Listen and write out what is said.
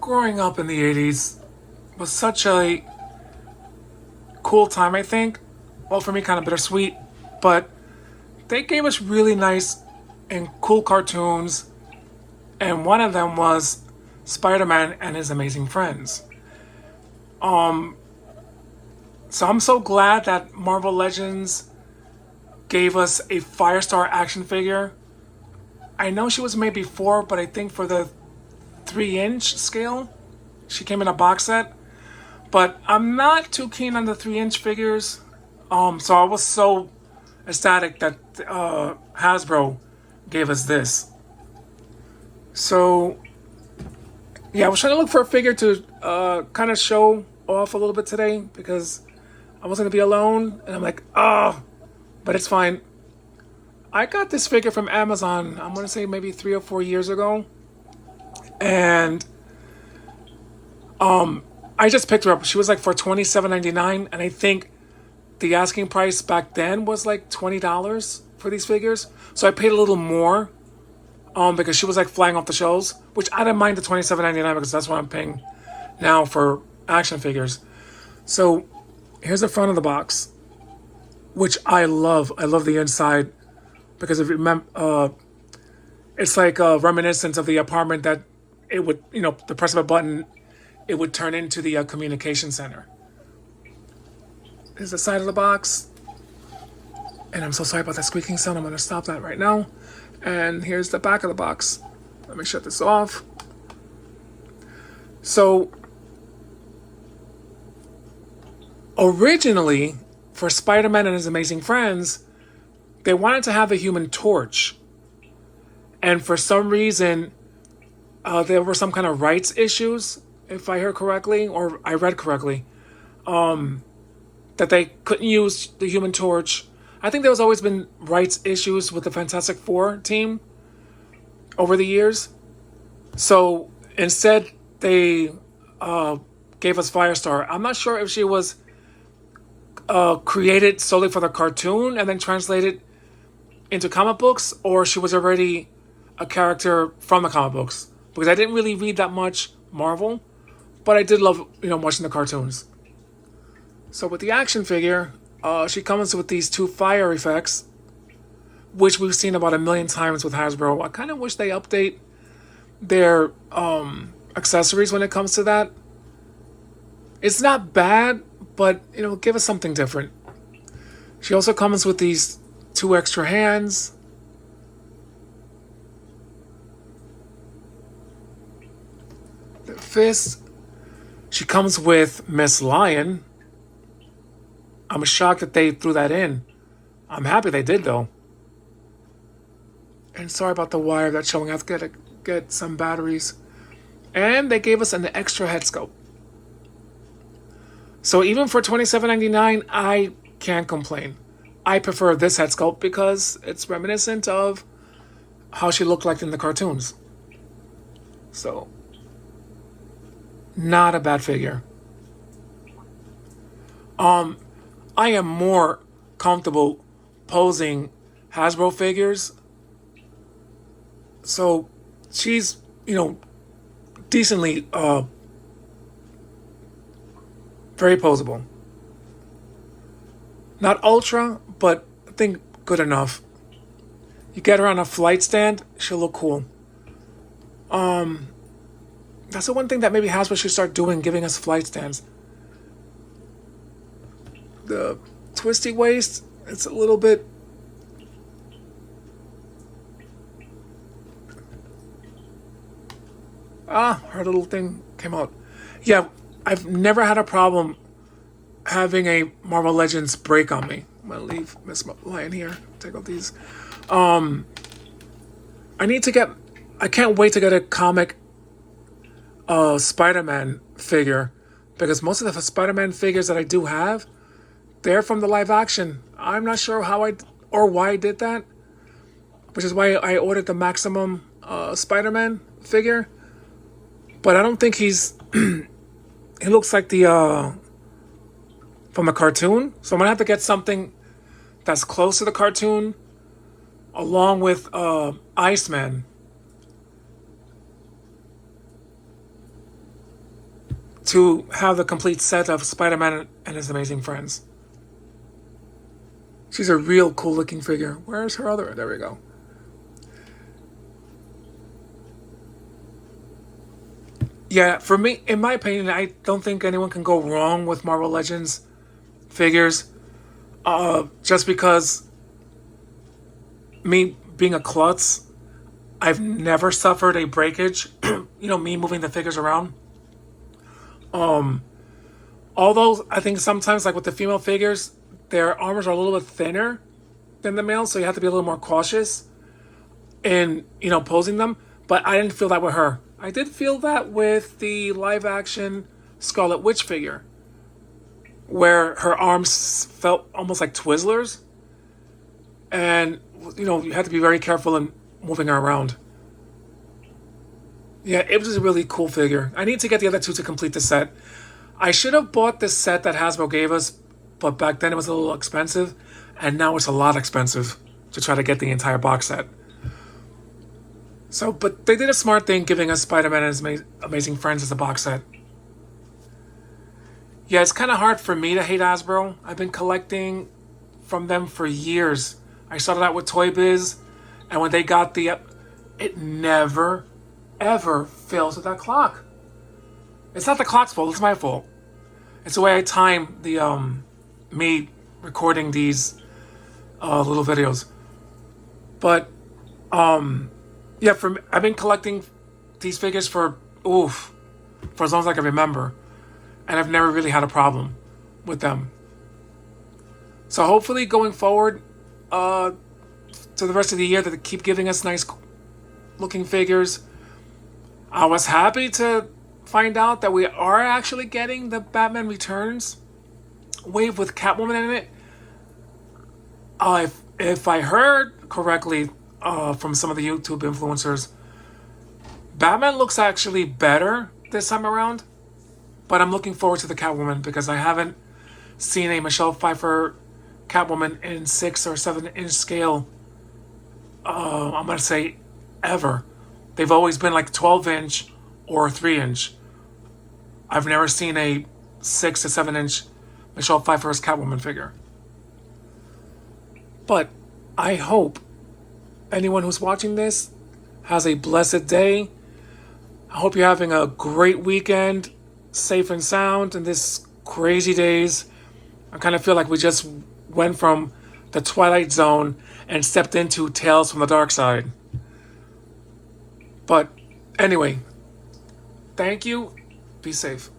Growing up in the 80s was such a cool time, I think. Well, for me, kind of bittersweet, but they gave us really nice and cool cartoons, and one of them was Spider-Man and his amazing friends. So I'm so glad that Marvel Legends gave us a Firestar action figure. I know she was made before, but I think for the 3-inch scale, she came in a box set. But I'm not too keen on the 3-inch figures. So I was so ecstatic that Hasbro gave us this. So yeah, I was trying to look for a figure to kind of show off a little bit today because I wasn't gonna be alone, and I'm like, oh, but it's fine. I got this figure from Amazon. I'm gonna say maybe 3 or 4 years ago, and I just picked her up. She was like for $27.99, and I think the asking price back then was like $20 for these figures. So I paid a little more, because she was like flying off the shelves, which I didn't mind the $27.99 because that's what I'm paying now for action figures. So here's the front of the box, which I love. I love the inside because if you remember, it's like reminiscent of the apartment that it would, the press of a button, it would turn into the communication center. Here's the side of the box. And I'm so sorry about that squeaking sound. I'm going to stop that right now. And here's the back of the box. Let me shut this off. So, originally, for Spider-Man and his amazing friends, they wanted to have the Human Torch. And for some reason, there were some kind of rights issues, if I heard correctly, or I read correctly, that they couldn't use the Human Torch. I think there's always been rights issues with the Fantastic Four team over the years. So instead, they gave us Firestar. I'm not sure if she was created solely for the cartoon and then translated into comic books, or she was already a character from the comic books. Because I didn't really read that much Marvel, but I did love, watching the cartoons. So with the action figure, she comes with these two fire effects, which we've seen about a million times with Hasbro. I kind of wish they update their accessories when it comes to that. It's not bad, but give us something different. She also comes with these two extra hands. The fist. She comes with Miss Lion. I'm shocked that they threw that in. I'm happy they did, though. And sorry about the wire that's showing. I have to get some batteries. And they gave us an extra head sculpt. So even for $27.99, I can't complain. I prefer this head sculpt because it's reminiscent of how she looked like in the cartoons. So, not a bad figure. I am more comfortable posing Hasbro figures. So she's, decently very posable. Not ultra, but I think good enough. You get her on a flight stand, she'll look cool. That's the one thing that maybe Hasbro should start doing, giving us flight stands. The twisty waist, it's a little bit. Her little thing came out. Yeah, I've never had a problem having a Marvel Legends break on me. I'm gonna leave Miss Lion here. Take out these. I need to get. I can't wait to get a comic Spider-Man figure because most of the Spider-Man figures that I do have, they're from the live action. I'm not sure how or why I did that, which is why I ordered the Maximum Spider-Man figure. But I don't think he's. He looks like the from a cartoon, so I'm gonna have to get something that's close to the cartoon, along with Iceman. to have the complete set of Spider-Man and his amazing friends. She's a real cool looking figure. Where's her other? There we go. Yeah, for me, in my opinion, I don't think anyone can go wrong with Marvel Legends figures. Just because me being a klutz, I've never suffered a breakage. Me moving the figures around. Although I think sometimes, like with the female figures, their armors are a little bit thinner than the male, so you have to be a little more cautious in posing them. But I didn't feel that with her. I did feel that with the live action Scarlet Witch figure, where her arms felt almost like Twizzlers, and you had to be very careful in moving her around. Yeah, it was a really cool figure. I need to get the other two to complete the set. I should have bought this set that Hasbro gave us, but back then it was a little expensive, and now it's a lot expensive to try to get the entire box set. So, but they did a smart thing giving us Spider-Man and his amazing friends as a box set. Yeah, it's kind of hard for me to hate Hasbro. I've been collecting from them for years. I started out with Toy Biz, and when they got it never, ever fails with that clock. It's not the clock's fault, it's my fault. It's the way I time me recording these little videos. But, yeah, I've been collecting these figures for as long as I can remember. And I've never really had a problem with them. So hopefully going forward to the rest of the year, that they keep giving us nice looking figures. I was happy to find out that we are actually getting the Batman Returns wave with Catwoman in it. If I heard correctly from some of the YouTube influencers, Batman looks actually better this time around. But I'm looking forward to the Catwoman because I haven't seen a Michelle Pfeiffer Catwoman in 6 or 7-inch scale. I'm gonna say ever. They've always been like 12-inch or 3-inch. I've never seen a 6 to 7-inch Michelle Pfeiffer's Catwoman figure. But I hope anyone who's watching this has a blessed day. I hope you're having a great weekend, safe and sound in this crazy days. I kind of feel like we just went from the Twilight Zone and stepped into Tales from the Dark Side. But anyway, thank you. Be safe.